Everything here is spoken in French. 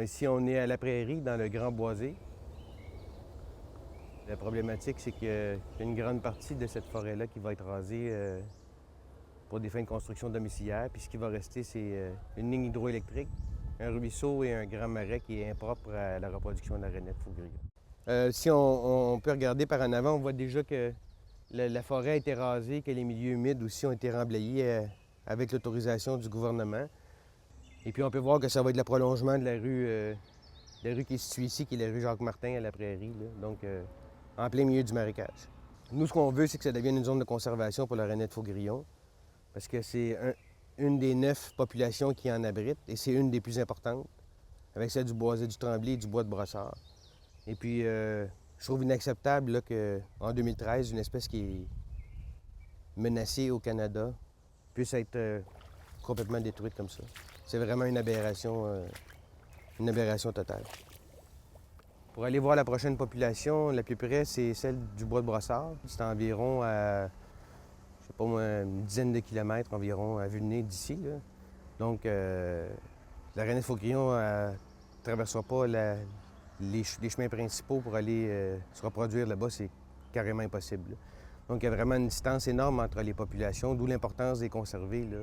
Ici, on est à la prairie, dans le Grand Boisé. La problématique, c'est qu'il y a une grande partie de cette forêt-là qui va être rasée pour des fins de construction domiciliaire. Puis ce qui va rester, c'est une ligne hydroélectrique, un ruisseau et un grand marais qui est impropre à la reproduction de la rainette faugrillon. Si on peut regarder par en avant, on voit déjà que la forêt a été rasée, que les milieux humides aussi ont été remblayés avec l'autorisation du gouvernement. Et puis on peut voir que ça va être le prolongement de la rue qui est située ici, qui est la rue Jacques-Martin à la prairie, là. Donc en plein milieu du marécage. Nous, ce qu'on veut, c'est que ça devienne une zone de conservation pour la rainette faugrillon, parce que c'est une des 9 populations qui en abrite, et c'est une des plus importantes, avec celle du boisé du Tremblay et du bois de Brossard. Et puis, je trouve inacceptable qu'en 2013, une espèce qui est menacée au Canada puisse être complètement détruite comme ça. C'est vraiment une aberration totale. Pour aller voir la prochaine population, la plus près, c'est celle du bois de Brossard. C'est environ à, je sais pas moi, une dizaine de kilomètres environ à vue de nez d'ici, là. Donc, la rainette faugrillon ne traversera pas les chemins principaux pour aller se reproduire là-bas, c'est carrément impossible, là. Donc, il y a vraiment une distance énorme entre les populations, d'où l'importance de les conserver, là.